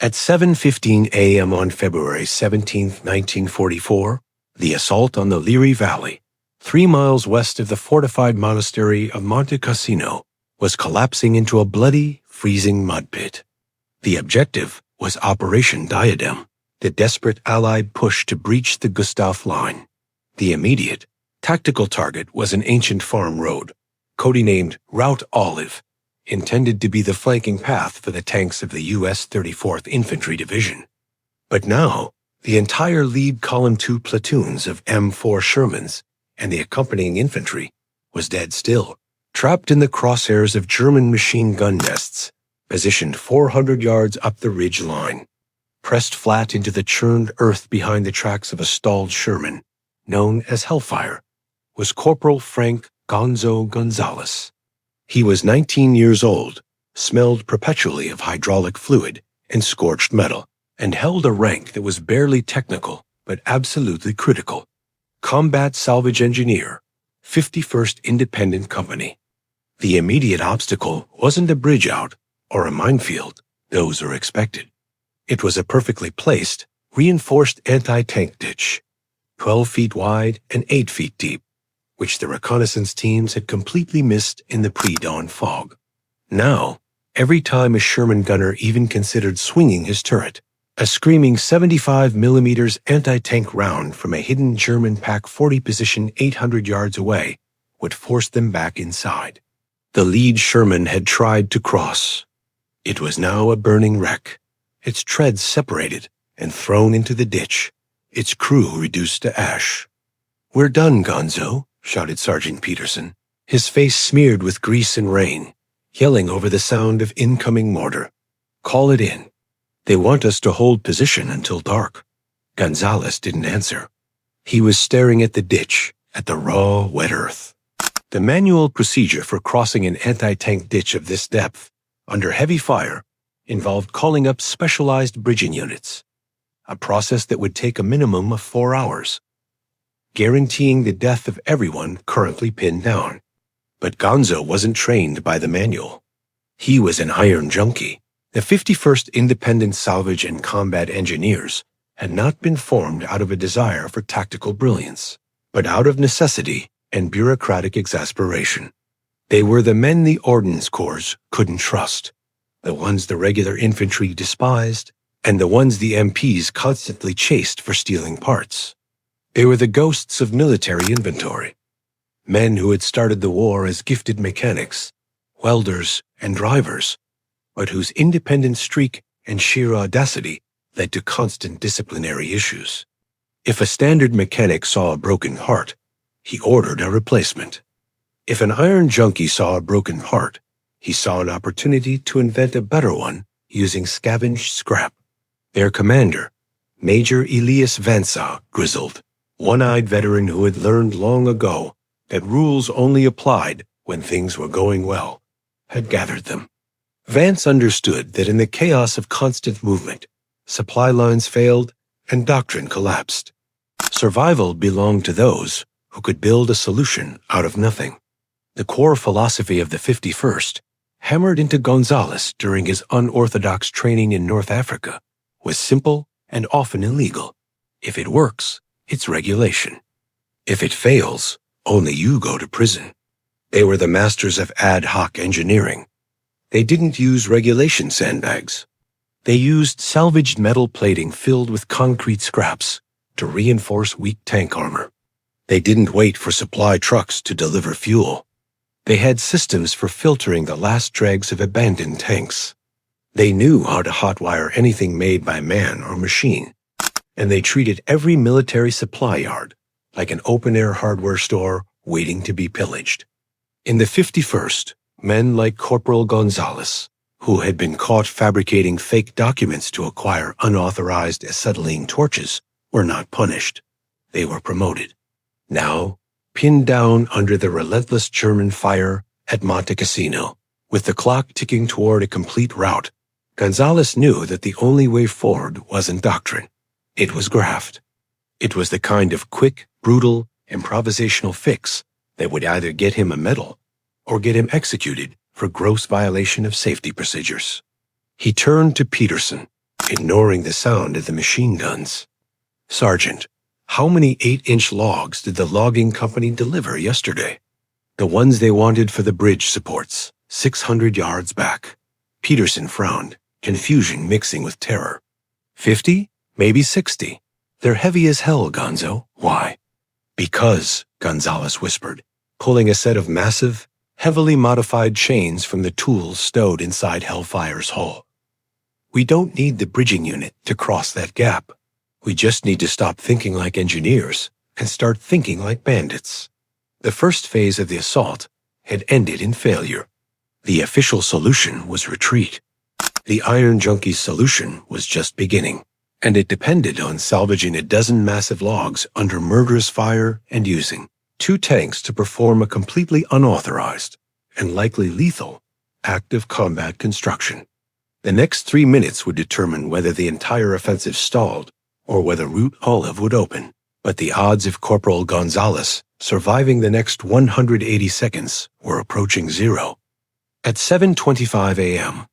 At 7:15 a.m. on February 17, 1944, the assault on the Liri Valley, 3 miles west of the fortified monastery of Monte Cassino, was collapsing into a bloody, freezing mud pit. The objective was Operation Diadem, the desperate Allied push to breach the gustavline. The immediate, tactical target was an ancient farm road, codenamed Route Olive, intended to be the flanking path for the tanks of the U.S. 34th Infantry Division. But now, the entire lead column 2 platoons of M4 Shermans and the accompanying infantry was dead still, trapped in the crosshairs of German machine gun nests, positioned 400 yards up the ridge line. Pressed flat into the churned earth behind the tracks of a stalled Sherman, known as Hellfire, was Corporal Frank Gonzo Gonzales. He was 19 years old, smelled perpetually of hydraulic fluid and scorched metal, and held a rank that was barely technical but absolutely critical. Combat Salvage Engineer, 51st Independent Company. The immediate obstacle wasn't a bridge out or a minefield. Those are expected. It was a perfectly placed, reinforced anti-tank ditch, 12 feet wide and 8 feet deep, which the reconnaissance teams had completely missed in the pre-dawn fog. Now, every time a Sherman gunner even considered swinging his turret, a screaming 75mm anti-tank round from a hidden German Pak 40 position 800 yards away would force them back inside. The lead Sherman had tried to cross. It was now a burning wreck, its treads separated and thrown into the ditch, its crew reduced to ash. "We're done, Gonzo," shouted Sergeant Peterson, his face smeared with grease and rain, yelling over the sound of incoming mortar. "Call it in. They want us to hold position until dark." Gonzales didn't answer. He was staring at the ditch, at the raw, wet earth. The manual procedure for crossing an anti-tank ditch of this depth, under heavy fire, involved calling up specialized bridging units, a process that would take a minimum of 4 hours, guaranteeing the death of everyone currently pinned down. But Gonzo wasn't trained by the manual. He was an iron junkie. The 51st Independent Salvage and Combat Engineers had not been formed out of a desire for tactical brilliance, but out of necessity and bureaucratic exasperation. They were the men the Ordnance Corps couldn't trust, the ones the regular infantry despised, and the ones the MPs constantly chased for stealing parts. They were the ghosts of military inventory, men who had started the war as gifted mechanics, welders, and drivers, but whose independent streak and sheer audacity led to constant disciplinary issues. If a standard mechanic saw a broken part, he ordered a replacement. If an iron junkie saw a broken part, he saw an opportunity to invent a better one using scavenged scrap. Their commander, Major Elias Vansa, grizzled, one-eyed veteran who had learned long ago that rules only applied when things were going well, had gathered them. Vance understood that in the chaos of constant movement, supply lines failed and doctrine collapsed. Survival belonged to those who could build a solution out of nothing. The core philosophy of the 51st, hammered into Gonzales during his unorthodox training in North Africa, was simple and often illegal. If it works, it's regulation. If it fails, only you go to prison. They were the masters of ad hoc engineering. They didn't use regulation sandbags. They used salvaged metal plating filled with concrete scraps to reinforce weak tank armor. They didn't wait for supply trucks to deliver fuel. They had systems for filtering the last dregs of abandoned tanks. They knew how to hotwire anything made by man or machine, and they treated every military supply yard like an open-air hardware store waiting to be pillaged. In the 51st, men like Corporal Gonzales, who had been caught fabricating fake documents to acquire unauthorized acetylene torches, were not punished. They were promoted. Now, pinned down under the relentless German fire at Monte Cassino, with the clock ticking toward a complete rout, Gonzales knew that the only way forward wasn't doctrine. It was graft. It was the kind of quick, brutal, improvisational fix that would either get him a medal or get him executed for gross violation of safety procedures. He turned to Peterson. ignoring the sound of the machine guns. "Sergeant, how many 8-inch logs did the logging company deliver yesterday?" "The ones they wanted for the bridge supports, 600 yards back." Peterson frowned, confusion mixing with terror. 50? Maybe 60. "They're heavy as hell, Gonzo. Why?" "Because," Gonzales whispered, pulling a set of massive, heavily modified chains from the tools stowed inside Hellfire's hull. "We don't need the bridging unit to cross that gap. We just need to stop thinking like engineers and start thinking like bandits." The first phase of the assault had ended in failure. The official solution was retreat. The Iron Junky's solution was just beginning, and it depended on salvaging a dozen massive logs under murderous fire and using 2 tanks to perform a completely unauthorized and likely lethal act of combat construction. The next 3 minutes would determine whether the entire offensive stalled or whether Route Olive would open, but the odds of Corporal Gonzales surviving the next 180 seconds were approaching 0. At 7:25 a.m.,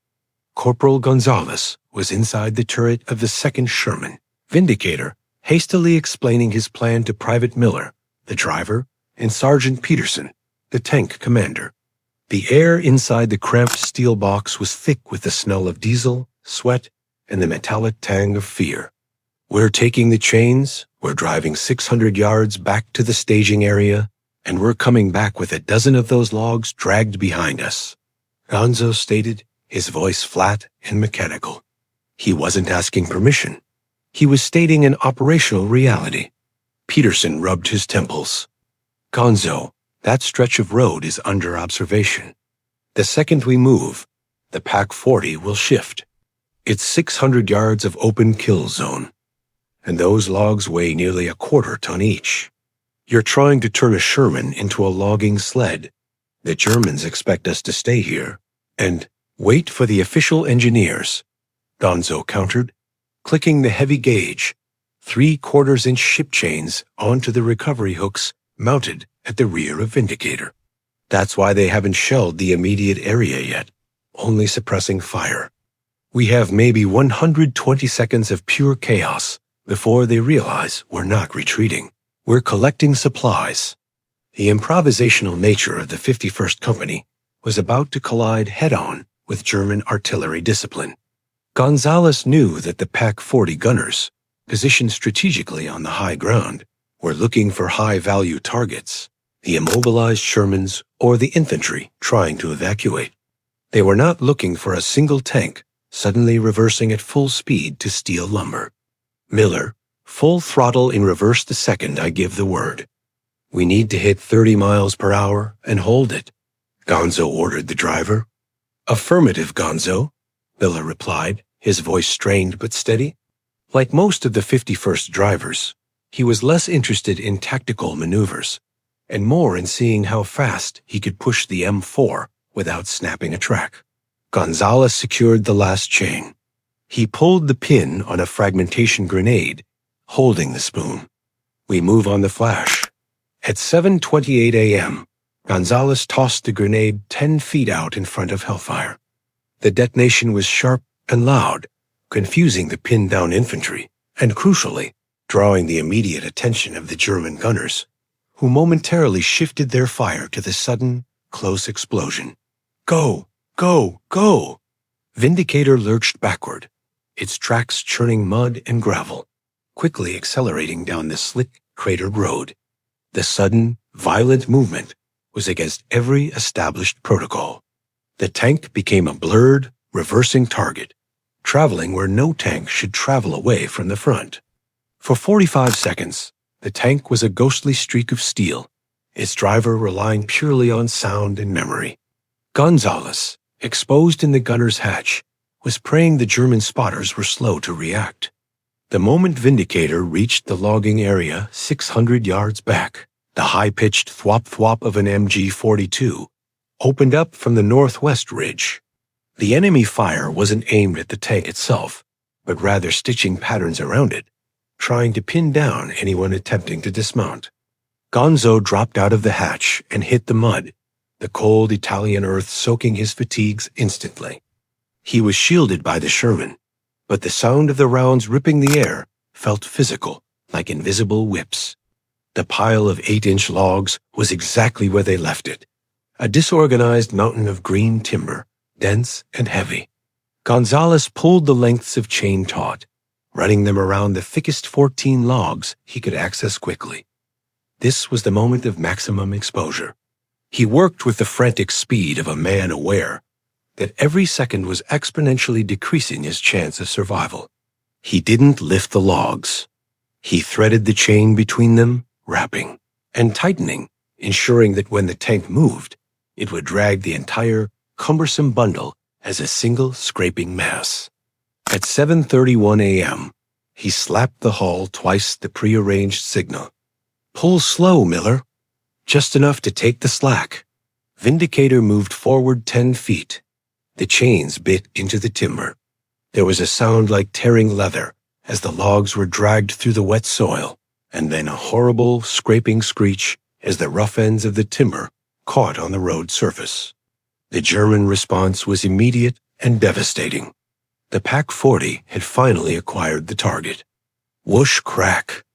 Corporal Gonzales was inside the turret of the 2nd Sherman, Vindicator hastily explaining his plan to Private Miller, the driver, and Sergeant Peterson, the tank commander. The air inside the cramped steel box was thick with the smell of diesel, sweat, and the metallic tang of fear. "We're taking the chains, we're driving 600 yards back to the staging area, and we're coming back with a dozen of those logs dragged behind us," Gonzo stated, his voice flat and mechanical. He wasn't asking permission. He was stating an operational reality. Peterson rubbed his temples. "Gonzo, that stretch of road is under observation. The second we move, the Pak 40 will shift. It's 600 yards of open kill zone, and those logs weigh nearly a quarter ton each. You're trying to turn a Sherman into a logging sled. The Germans expect us to stay here and wait for the official engineers," Gonzo countered, clicking the heavy gauge, 3/4-inch ship chains onto the recovery hooks mounted at the rear of Vindicator. "That's why they haven't shelled the immediate area yet, only suppressing fire. We have maybe 120 seconds of pure chaos before they realize we're not retreating. We're collecting supplies." The improvisational nature of the 51st Company was about to collide head-on with German artillery discipline. Gonzales knew that the Pak 40 gunners, positioned strategically on the high ground, were looking for high-value targets, the immobilized Shermans or the infantry trying to evacuate. They were not looking for a single tank suddenly reversing at full speed to steal lumber. "Miller, full throttle in reverse the second I give the word. We need to hit 30 miles per hour and hold it," Gonzo ordered the driver. "Affirmative, Gonzo," Miller replied, his voice strained but steady. Like most of the 51st drivers, he was less interested in tactical maneuvers and more in seeing how fast he could push the M4 without snapping a track. Gonzales secured the last chain. He pulled the pin on a fragmentation grenade, holding the spoon. We move on the flash. At 7:28 a.m., Gonzales tossed the grenade 10 feet out in front of Hellfire. The detonation was sharp and loud, confusing the pinned-down infantry, and crucially, drawing the immediate attention of the German gunners, who momentarily shifted their fire to the sudden, close explosion. "Go! Go! Go!" Vindicator lurched backward, its tracks churning mud and gravel, quickly accelerating down the slick, cratered road. The sudden, violent movement was against every established protocol. The tank became a blurred, reversing target, traveling where no tank should travel away from the front. For 45 seconds, the tank was a ghostly streak of steel, its driver relying purely on sound and memory. Gonzales, exposed in the gunner's hatch, was praying the German spotters were slow to react. The moment Vindicator reached the logging area 600 yards back, the high-pitched thwop-thwop of an MG-42 opened up from the northwest ridge. The enemy fire wasn't aimed at the tank itself, but rather stitching patterns around it, trying to pin down anyone attempting to dismount. Gonzo dropped out of the hatch and hit the mud, the cold Italian earth soaking his fatigues instantly. He was shielded by the Sherman, but the sound of the rounds ripping the air felt physical, like invisible whips. The pile of 8-inch logs was exactly where they left it, a disorganized mountain of green timber, dense and heavy. Gonzales pulled the lengths of chain taut, running them around the thickest 14 logs he could access quickly. This was the moment of maximum exposure. He worked with the frantic speed of a man aware that every second was exponentially decreasing his chance of survival. He didn't lift the logs. He threaded the chain between them, wrapping and tightening, ensuring that when the tank moved, it would drag the entire cumbersome bundle as a single scraping mass. At 7:31 a.m., he slapped the hull twice the prearranged signal. "Pull slow, Miller. Just enough to take the slack." Vindicator moved forward 10 feet. The chains bit into the timber. There was a sound like tearing leather as the logs were dragged through the wet soil, and then a horrible, scraping screech as the rough ends of the timber caught on the road surface. The German response was immediate and devastating. The Pak 40 had finally acquired the target. Whoosh crack.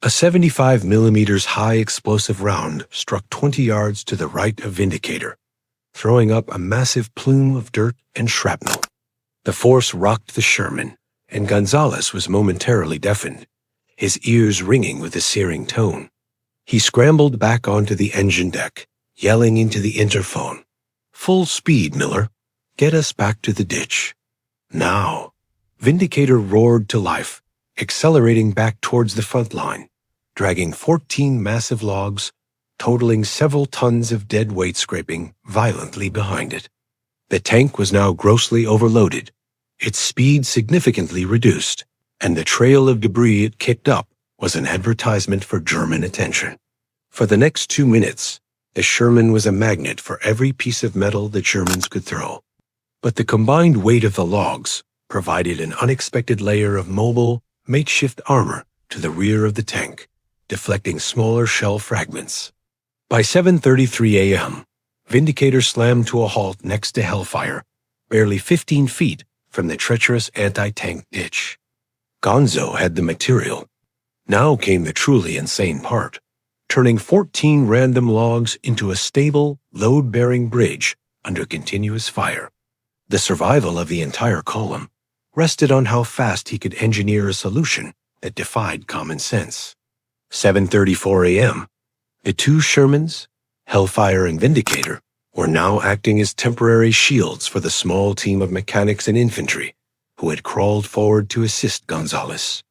A 75 millimeters high explosive round struck 20 yards to the right of Vindicator, throwing up a massive plume of dirt and shrapnel. The force rocked the Sherman, and Gonzales was momentarily deafened, his ears ringing with a searing tone. He scrambled back onto the engine deck, yelling into the interphone, "Full speed, Miller. Get us back to the ditch." Now. Vindicator roared to life, accelerating back towards the front line, dragging 14 massive logs, totaling several tons of dead weight scraping violently behind it. The tank was now grossly overloaded, its speed significantly reduced, and the trail of debris it kicked up was an advertisement for German attention. For the next 2 minutes, the Sherman was a magnet for every piece of metal the Germans could throw. But the combined weight of the logs provided an unexpected layer of mobile, makeshift armor to the rear of the tank, deflecting smaller shell fragments. By 7:33 a.m., Vindicator slammed to a halt next to Hellfire, barely 15 feet from the treacherous anti-tank ditch. Gonzo had the material. Now came the truly insane part, turning 14 random logs into a stable, load-bearing bridge under continuous fire. The survival of the entire column rested on how fast he could engineer a solution that defied common sense. 7:34 a.m., the two Shermans, Hellfire and Vindicator, were now acting as temporary shields for the small team of mechanics and infantry who had crawled forward to assist Gonzales.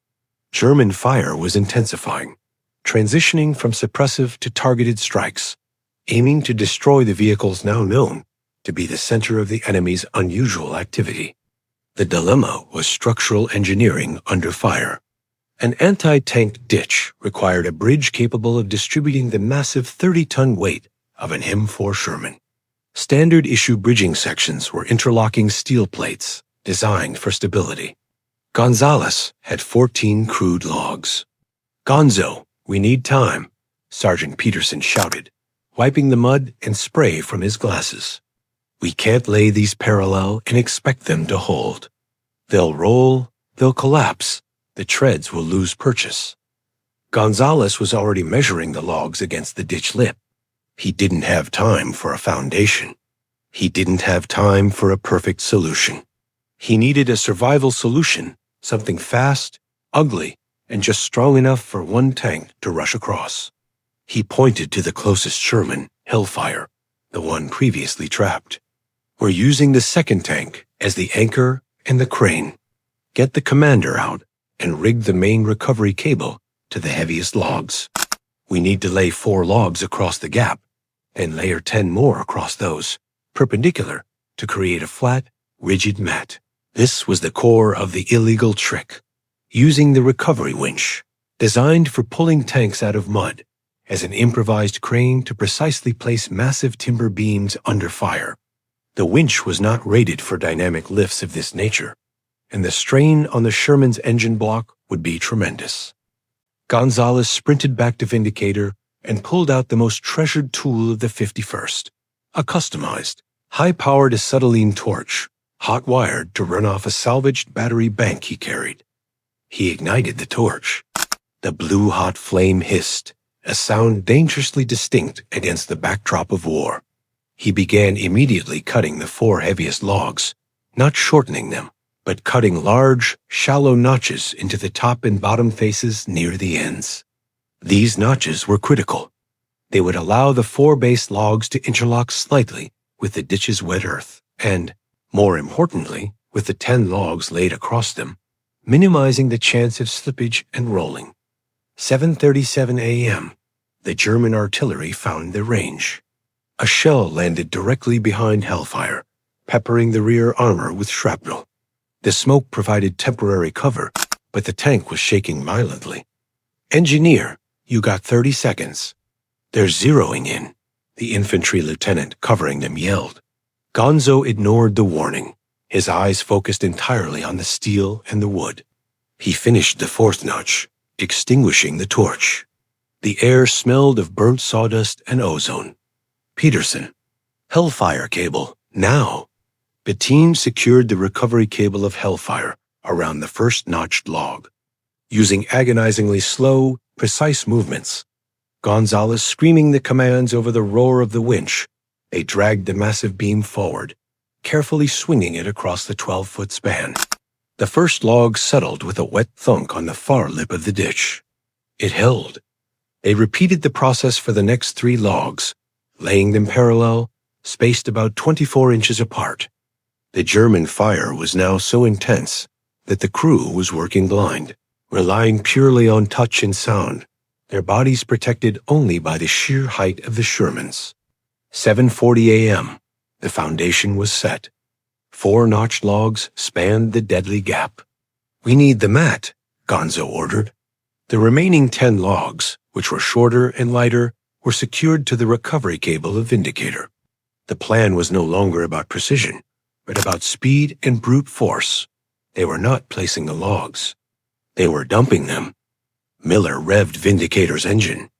German fire was intensifying, transitioning from suppressive to targeted strikes, aiming to destroy the vehicles now known to be the center of the enemy's unusual activity. The dilemma was structural engineering under fire. An anti-tank ditch required a bridge capable of distributing the massive 30-ton weight of an M4 Sherman. Standard issue bridging sections were interlocking steel plates designed for stability. Gonzales had 14 crude logs. "Gonzo, we need time," Sergeant Peterson shouted, wiping the mud and spray from his glasses. "We can't lay these parallel and expect them to hold. They'll roll, they'll collapse, the treads will lose purchase." Gonzales was already measuring the logs against the ditch lip. He didn't have time for a foundation. He didn't have time for a perfect solution. He needed a survival solution, something fast, ugly, and just strong enough for one tank to rush across. He pointed to the closest Sherman, Hellfire, the one previously trapped. "We're using the second tank as the anchor and the crane. Get the commander out and rig the main recovery cable to the heaviest logs. We need to lay 4 logs across the gap and layer 10 more across those, perpendicular, to create a flat, rigid mat." This was the core of the illegal trick, using the recovery winch, designed for pulling tanks out of mud, as an improvised crane to precisely place massive timber beams under fire. The winch was not rated for dynamic lifts of this nature, and the strain on the Sherman's engine block would be tremendous. Gonzales sprinted back to Vindicator and pulled out the most treasured tool of the 51st, a customized, high-powered acetylene torch hot-wired to run off a salvaged battery bank he carried. He ignited the torch. The blue-hot flame hissed, a sound dangerously distinct against the backdrop of war. He began immediately cutting the 4 heaviest logs, not shortening them, but cutting large, shallow notches into the top and bottom faces near the ends. These notches were critical. They would allow the 4 base logs to interlock slightly with the ditch's wet earth, and, more importantly, with the 10 logs laid across them, minimizing the chance of slippage and rolling. 7:37 a.m., the German artillery found their range. A shell landed directly behind Hellfire, peppering the rear armor with shrapnel. The smoke provided temporary cover, but the tank was shaking violently. "Engineer, you got 30 seconds. They're zeroing in," the infantry lieutenant covering them yelled. Gonzo ignored the warning, his eyes focused entirely on the steel and the wood. He finished the 4th notch, extinguishing the torch. The air smelled of burnt sawdust and ozone. Peterson. Hellfire cable, now. The team secured the recovery cable of Hellfire around the first notched log. Using agonizingly slow, precise movements, Gonzales screaming the commands over the roar of the winch, they dragged the massive beam forward, carefully swinging it across the 12-foot span. The first log settled with a wet thunk on the far lip of the ditch. It held. They repeated the process for the next 3 logs, laying them parallel, spaced about 24 inches apart. The German fire was now so intense that the crew was working blind, relying purely on touch and sound, their bodies protected only by the sheer height of the Shermans. 7:40 a.m., the foundation was set. 4 notched logs spanned the deadly gap. "We need the mat," Gonzo ordered. The remaining 10 logs, which were shorter and lighter, were secured to the recovery cable of Vindicator. The plan was no longer about precision, but about speed and brute force. They were not placing the logs. They were dumping them. Miller revved Vindicator's engine.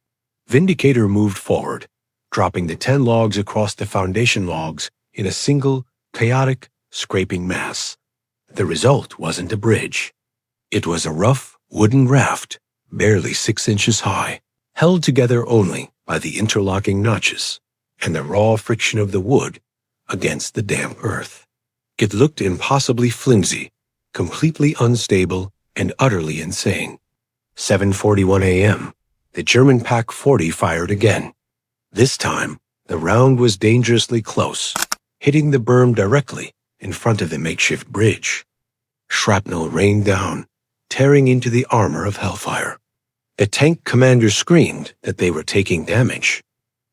Vindicator moved forward, dropping the 10 logs across the foundation logs in a single, chaotic, scraping mass. The result wasn't a bridge. It was a rough, wooden raft, barely 6 inches high, held together only by the interlocking notches and the raw friction of the wood against the damp earth. It looked impossibly flimsy, completely unstable, and utterly insane. 7:41 a.m., the German Pak 40 fired again. This time, the round was dangerously close, hitting the berm directly in front of the makeshift bridge. Shrapnel rained down, tearing into the armor of Hellfire. The tank commander screamed that they were taking damage.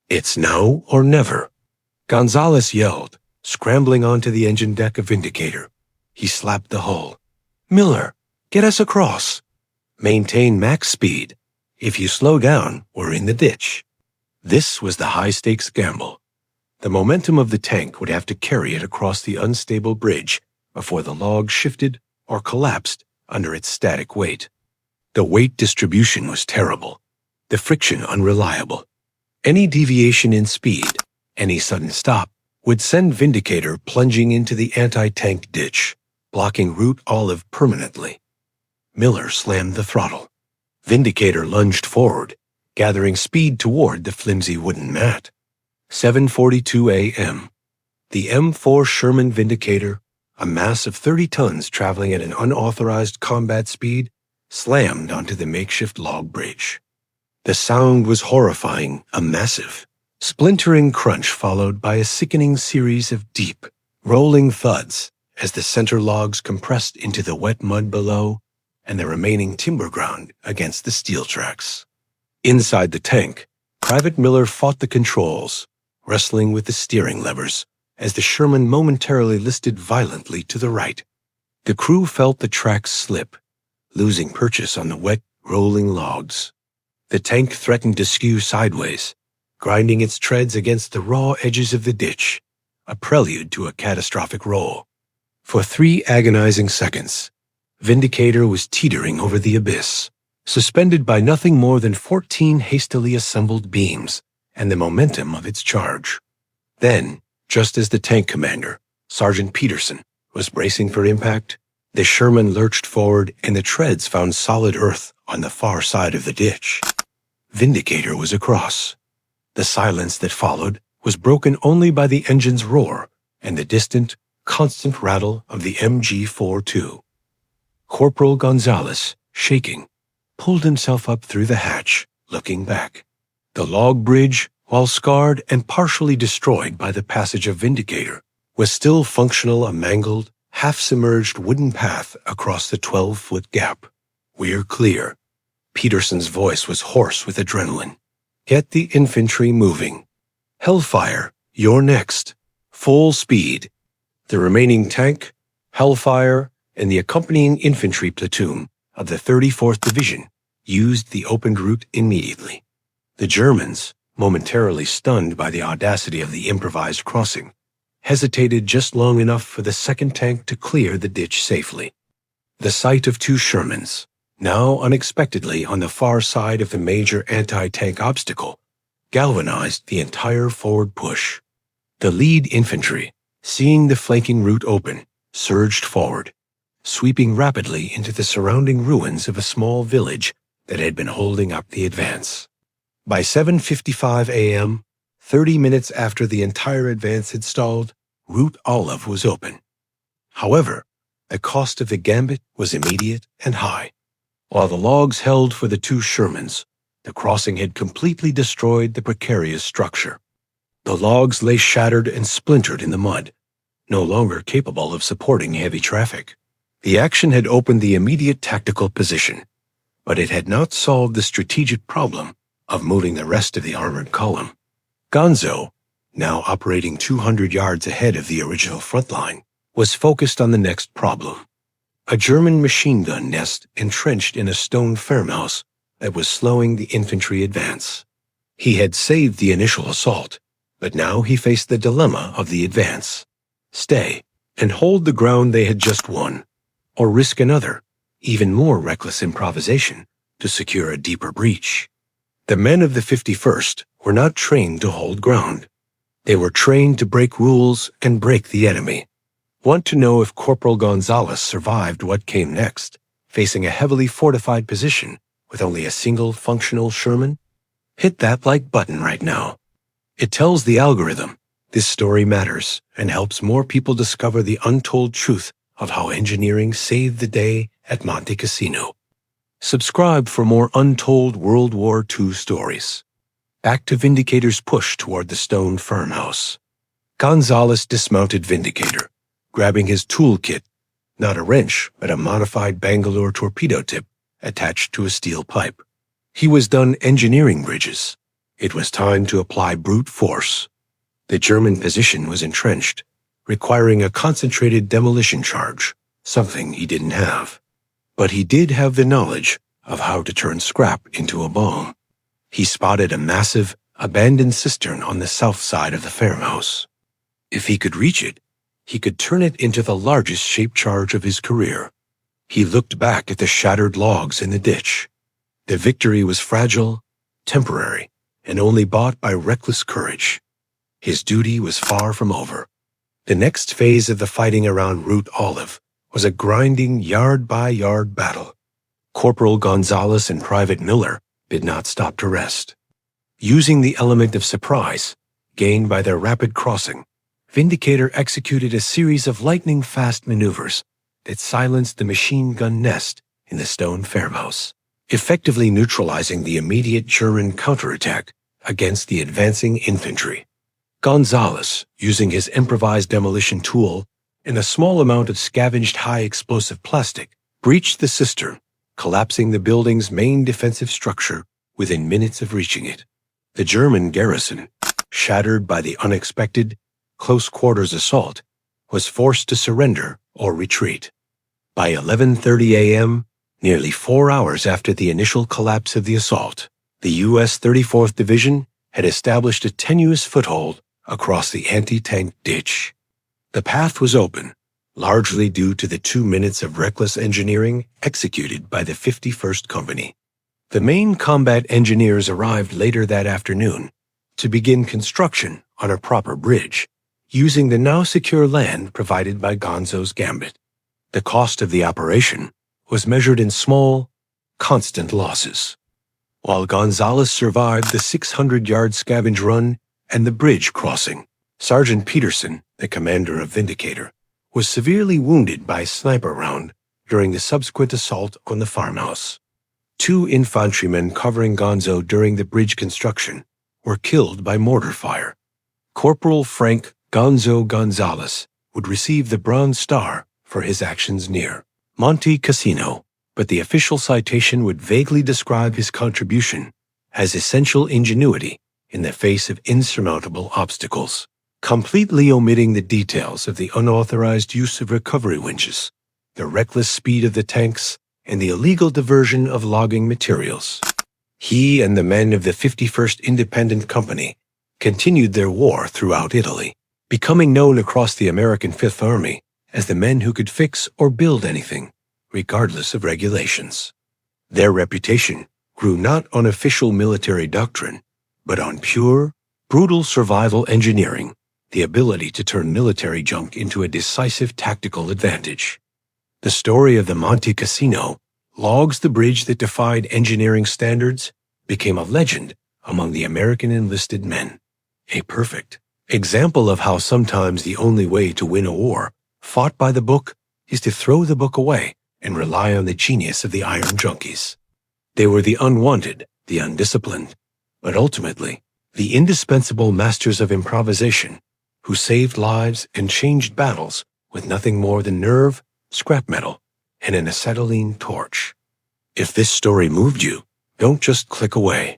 "It's now or never," Gonzales yelled, scrambling onto the engine deck of Vindicator. He slapped the hull. "Miller, get us across. Maintain max speed. If you slow down, we're in the ditch." This was the high-stakes gamble. The momentum of the tank would have to carry it across the unstable bridge before the log shifted or collapsed under its static weight. The weight distribution was terrible, the friction unreliable. Any deviation in speed, any sudden stop, would send Vindicator plunging into the anti-tank ditch, blocking Route Olive permanently. Miller slammed the throttle. Vindicator lunged forward, gathering speed toward the flimsy wooden mat. 7:42 a.m. The M4 Sherman Vindicator, a mass of 30 tons traveling at an unauthorized combat speed, slammed onto the makeshift log bridge. The sound was horrifying, a massive, splintering crunch followed by a sickening series of deep, rolling thuds as the center logs compressed into the wet mud below and the remaining timber ground against the steel tracks. Inside the tank, Private Miller fought the controls, wrestling with the steering levers as the Sherman momentarily listed violently to the right. The crew felt the tracks slip, losing purchase on the wet, rolling logs. The tank threatened to skew sideways, grinding its treads against the raw edges of the ditch, a prelude to a catastrophic roll. For 3 agonizing seconds, Vindicator was teetering over the abyss, suspended by nothing more than 14 hastily assembled beams and the momentum of its charge. Then, just as the tank commander, Sergeant Peterson, was bracing for impact, the Sherman lurched forward and the treads found solid earth on the far side of the ditch. Vindicator was across. The silence that followed was broken only by the engine's roar and the distant, constant rattle of the MG-42. Corporal Gonzales, shaking, pulled himself up through the hatch, looking back. The log bridge, while scarred and partially destroyed by the passage of Vindicator, was still functional, a mangled, half-submerged wooden path across the 12-foot gap. "We're clear." Peterson's voice was hoarse with adrenaline. "Get the infantry moving. Hellfire, you're next. Full speed." The remaining tank, Hellfire, and the accompanying infantry platoon of the 34th Division used the opened route immediately. The Germans, momentarily stunned by the audacity of the improvised crossing, hesitated just long enough for the second tank to clear the ditch safely. The sight of two Shermans, now unexpectedly on the far side of the major anti-tank obstacle, galvanized the entire forward push. The lead infantry, seeing the flanking route open, surged forward, sweeping rapidly into the surrounding ruins of a small village that had been holding up the advance. By 7:55 a.m., 30 minutes after the entire advance had stalled, Route Olive was open. However, the cost of the gambit was immediate and high. While the logs held for the two Shermans, the crossing had completely destroyed the precarious structure. The logs lay shattered and splintered in the mud, no longer capable of supporting heavy traffic. The action had opened the immediate tactical position, but it had not solved the strategic problem of moving the rest of the armored column. Gonzo, now operating 200 yards ahead of the original front line, was focused on the next problem: a German machine gun nest entrenched in a stone farmhouse that was slowing the infantry advance. He had saved the initial assault, but now he faced the dilemma of the advance: stay and hold the ground they had just won, or risk another, even more reckless improvisation to secure a deeper breach. The men of the 51st were not trained to hold ground. They were trained to break rules and break the enemy. Want to know if Corporal Gonzales survived what came next, facing a heavily fortified position with only a single functional Sherman? Hit that like button right now. It tells the algorithm this story matters and helps more people discover the untold truth of how engineering saved the day at Monte Cassino. Subscribe for more untold World War II stories. Back to Vindicator's push toward the stone farmhouse. Gonzales dismounted Vindicator, grabbing his toolkit, not a wrench, but a modified Bangalore torpedo tip attached to a steel pipe. He was done engineering bridges. It was time to apply brute force. The German position was entrenched, requiring a concentrated demolition charge, something he didn't have. But he did have the knowledge of how to turn scrap into a bomb. He spotted a massive, abandoned cistern on the south side of the farmhouse. If he could reach it, he could turn it into the largest shape charge of his career. He looked back at the shattered logs in the ditch. The victory was fragile, temporary, and only bought by reckless courage. His duty was far from over. The next phase of the fighting around Route Olive was a grinding yard-by-yard battle. Corporal Gonzales and Private Miller did not stop to rest. Using the element of surprise gained by their rapid crossing, Vindicator executed a series of lightning-fast maneuvers that silenced the machine gun nest in the stone farmhouse, effectively neutralizing the immediate German counterattack against the advancing infantry. Gonzales, using his improvised demolition tool and a small amount of scavenged high-explosive plastic, breached the cistern, collapsing the building's main defensive structure within minutes of reaching it. The German garrison, shattered by the unexpected, close-quarters assault, was forced to surrender or retreat. By 11:30 a.m., nearly 4 hours after the initial collapse of the assault, the U.S. 34th Division had established a tenuous foothold across the anti-tank ditch. The path was open, largely due to the 2 minutes of reckless engineering executed by the 51st Company. The main combat engineers arrived later that afternoon to begin construction on a proper bridge, using the now secure land provided by Gonzo's gambit. The cost of the operation was measured in small, constant losses. While Gonzales survived the 600-yard scavenge run and the bridge crossing, Sergeant Peterson, the commander of Vindicator, was severely wounded by a sniper round during the subsequent assault on the farmhouse. 2 infantrymen covering Gonzo during the bridge construction were killed by mortar fire. Corporal Frank Gonzo Gonzales would receive the Bronze Star for his actions near Monte Cassino, but the official citation would vaguely describe his contribution as essential ingenuity in the face of insurmountable obstacles, completely omitting the details of the unauthorized use of recovery winches, the reckless speed of the tanks, and the illegal diversion of logging materials. He and the men of the 51st Independent Company continued their war throughout Italy, becoming known across the American Fifth Army as the men who could fix or build anything, regardless of regulations. Their reputation grew not on official military doctrine, but on pure, brutal survival engineering, the ability to turn military junk into a decisive tactical advantage. The story of the Monte Cassino logs the bridge that defied engineering standards became a legend among the American enlisted men, a perfect example of how sometimes the only way to win a war fought by the book is to throw the book away and rely on the genius of the iron junkies. They were the unwanted, the undisciplined, but ultimately the indispensable masters of improvisation who saved lives and changed battles with nothing more than nerve, scrap metal, and an acetylene torch. If this story moved you, don't just click away.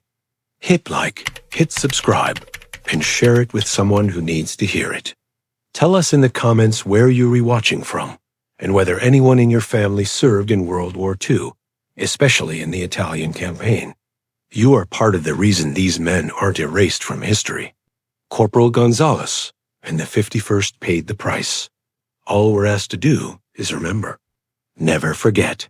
Hit like, hit subscribe, and share it with someone who needs to hear it. Tell us in the comments where you're rewatching from, and whether anyone in your family served in World War II, especially in the Italian campaign. You are part of the reason these men aren't erased from history. Corporal Gonzales and the 51st paid the price. All we're asked to do is remember. Never forget.